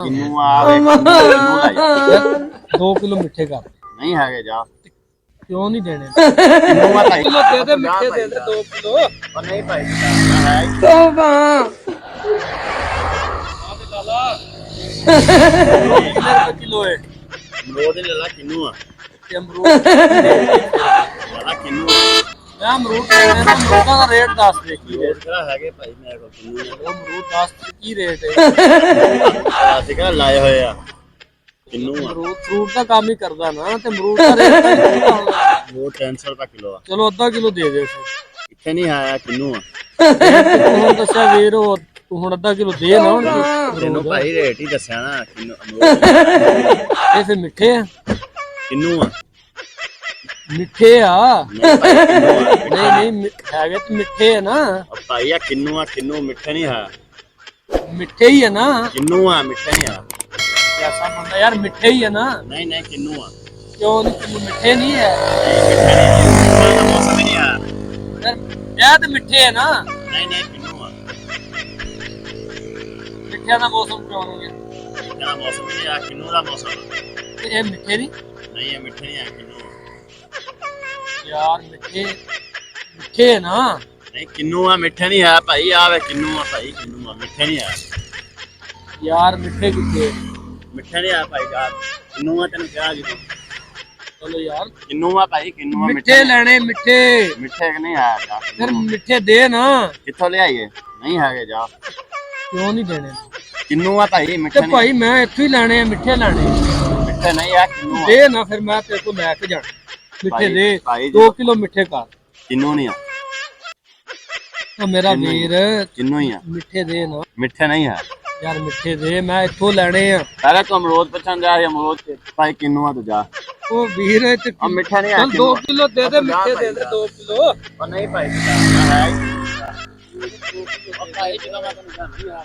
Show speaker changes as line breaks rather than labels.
ਕਿੰਨੂ ਆ ਵੇ ਕਿੰਨੂ ਲੈ ਜਾ
2 ਕਿਲੋ ਮਿੱਠੇ ਕਰ
ਨਹੀਂ ਹੈਗੇ ਜਾ
ਕਿਉਂ ਨਹੀਂ ਦੇਣੇ
ਕਿੰਨੂ ਆ ਭਾਈ
ਕਿਲੋ ਦੇ ਦੇ ਮਿੱਠੇ ਦੇ ਦੇ 2 ਕਿਲੋ
ਉਹ ਨਹੀਂ ਭਾਈ ਹੈ
ਤੋਬਾ
ਕਿੰਨੇ ਕਿਲੋ ਹੈ
ਅਮਰੂਦ ਹੀ ਲੈ ਲਾ ਕਿੰਨੂ ਆ
ਤੇ ਅਮਰੂਦ
ਲੈ ਲਾ ਕਿੰਨੂ
ਮੈਂ ਅਮਰੂਦ ਲੈਣੇ ਤਾਂ ਅਮਰੂਦਾਂ ਦਾ ਰੇਟ ਦੱਸ ਦੇ ਕੀ
ਰੋਜ਼ ਕਿਹੜਾ ਹੈਗੇ ਭਾਈ ਮੇਰੇ ਕੋਲ ਕਿੰਨੂ
ਉਹ ਅਮਰੂਦ ਦੱਸ ਤੇ ਕੀ ਰੇਟ ਹੈ
ਆ ਅਸੀਂ ਕਿਹੜਾ ਲਾਏ ਹੋਏ ਆ ਕਿੰਨੂ ਆ
ਅਮਰੂਦ ਫਰੂਟ ਦਾ ਕੰਮ ਹੀ ਕਰਦਾ ਨਾ ਤੇ ਅਮਰੂਦ ਦਾ ਰੇਟ
ਉਹ 300 ਰੁਪਏ ਕਿਲੋ ਆ
ਚਲੋ ਅੱਧਾ ਕਿਲੋ ਦੇ ਦੇ ਫਿਰ
ਇੱਥੇ ਨਹੀਂ ਆਇਆ ਕਿੰਨੂ ਆ
ਹੁਣ ਦੱਸਿਆ ਵੀਰ ਉਹ ਤੂੰ ਹੁਣ ਅੱਧਾ ਕਿਲੋ ਦੇ ਨਾ ਹੁਣ
ਤੈਨੂੰ ਭਾਈ ਰੇਟ ਹੀ ਦੱਸਿਆ ਨਾ ਕਿੰਨੂ ਅਮਰੂਦ
ਇਹ ਫਿਰ ਮਿੱਠੇ ਆ
ਕਿੰਨੂ ਆ
ਮਿੱਠੇ ਆ
ਨਹੀਂ ਭਾਈ ਕਿੰਨੂ ਆ
ਨਹੀਂ ਹੈਗੇ ਤੇ ਮਿੱਠੇ ਆ ਨਾ
ਉਹ ਭਾਈ ਆ ਕਿੰਨੂ ਮਿੱਠੇ ਨਹੀਂ ਆ
ਮਿੱਠੇ ਹੀ ਆ ਨਾ
ਕਿੰਨੂ ਆ ਮਿੱਠੇ ਨਹੀਂ ਆ
ਐਸਾ ਬੰਦਾ ਯਾਰ ਮਿੱਠੇ ਹੀ ਆ ਨਾ
ਨਹੀਂ ਨਹੀਂ ਕਿੰਨੂ ਆ
ਕਿਉਂ ਨਹੀਂ ਤੈਨੂੰ ਮਿੱਠੇ ਨਹੀਂ ਹੈ
ਮੌਸਮ ਹੀ ਨਹੀਂ ਆ
ਯਾਰ ਇਹ ਤੇ ਮਿੱਠੇ ਆ ਨਾ
ਨਹੀਂ ਨਹੀਂ ਕਿੰਨੂ ਆ
ਮਿੱਠਿਆਂ ਦਾ ਮੌਸਮ ਕਿਉਂ ਨਹੀਂ ਹੈ
ਕਿੰਨਾ ਮੌਸਮ ਹੀ ਨਹੀਂ ਆ ਕਿੰਨੂ ਦਾ ਮੌਸਮ
ਤੇ ਇਹ ਮਿੱਠੇ ਨਹੀਂ
ਨਹੀਂ ਇਹ ਮਿੱਠੇ ਨਹੀਂ ਆ ਕਿੰਨੂ
ਯਾਰ ਮਿੱਠੇ ਆ ਨਾ
ਨਹੀਂ ਕਿੰਨੂ ਆ ਮਿੱਠੇ ਨਹੀਂ ਆ ਭਾਈ ਆ ਵੇ ਕਿੰਨੂ ਆ ਭਾਈ ਕਿੰਨੂ ਆ ਮਿੱਠੇ ਨਹੀਂ ਆ
ਯਾਰ ਮਿੱਠੇ ਕਿੱਥੇ
ਮਿੱਠੇ ਨਹੀਂ ਆ ਭਾਈ ਯਾਰ ਕਿੰਨੂ ਆ ਤੈਨੂੰ ਕਿਹਾ ਜੀ
ਚਲੋ ਯਾਰ
ਕਿੰਨੂ ਆ ਭਾਈ ਕਿੰਨੂ ਆ
ਮਿੱਠੇ ਲੈਣੇ ਮਿੱਠੇ
ਮਿੱਠੇ ਨਹੀਂ ਆ ਜਾ
ਫਿਰ ਮਿੱਠੇ ਦੇ ਨਾ
ਕਿੱਥੋਂ ਲਿਆਈਏ ਨਹੀਂ ਹੈਗੇ ਜਾ
ਕਿਉਂ ਨਹੀਂ ਦੇਣੇ
ਕਿੰਨੂ ਆ ਭਾਈ
ਤੇ
ਮਿੱਠੇ ਨਹੀਂ
ਭਾਈ ਮੈਂ ਇੱਥੋਂ ਹੀ ਲੈਣੇ ਆ ਮਿੱਠੇ ਲੈਣੇ
ਮਿੱਠੇ ਨਹੀਂ ਆ ਕਿੰਨੂ ਆ
ਦੇ ਨਾ ਫਿਰ ਮੈਂ ਤੇਰੇ ਕੋਲ ਲੈ ਕੇ ਜਾਣਾ ਮਿੱਠੇ ਦੇ
ਭਾਈ
2 ਕਿਲੋ ਮਿੱਠੇ ਕਰ
ਕਿੰਨੂ ਨਹੀਂ ਆ
ਉਹ ਮੇਰਾ ਵੀਰ
ਕਿੰਨੂ ਹੀ ਆ
ਮਿੱਠੇ ਦੇ ਨਾ
ਮਿੱਠੇ ਨਹੀਂ ਆ
ਯਾਰ ਮਿੱਠੇ ਦੇ ਮੈਂ ਇੱਥੋਂ ਲੈਣੇ ਆ
ਪਹਿਲੇ ਤੂੰ ਅਮਰੂਦ ਪਸੰਦ ਆ ਅਮਰੂਦ ਤੇ ਭਾਈ ਕਿੰਨੂ ਆ ਤੂੰ ਜਾ
ਉਹ ਵੀਰ ਇਹ ਤੇ
ਆ ਮਿੱਠਾ ਨਹੀਂ ਆ
ਚੱਲ 2 ਕਿਲੋ ਦੇ ਦੇ ਮਿੱਠੇ ਦੇ ਦੇ 2 ਕਿਲੋ
ਉਹ ਨਹੀਂ ਭਾਈ ਹੈ ਉਹ ਭਾਈ ਜਦੋਂ ਮੈਂ ਤੈਨੂੰ ਕਹਿੰਦੀ ਆ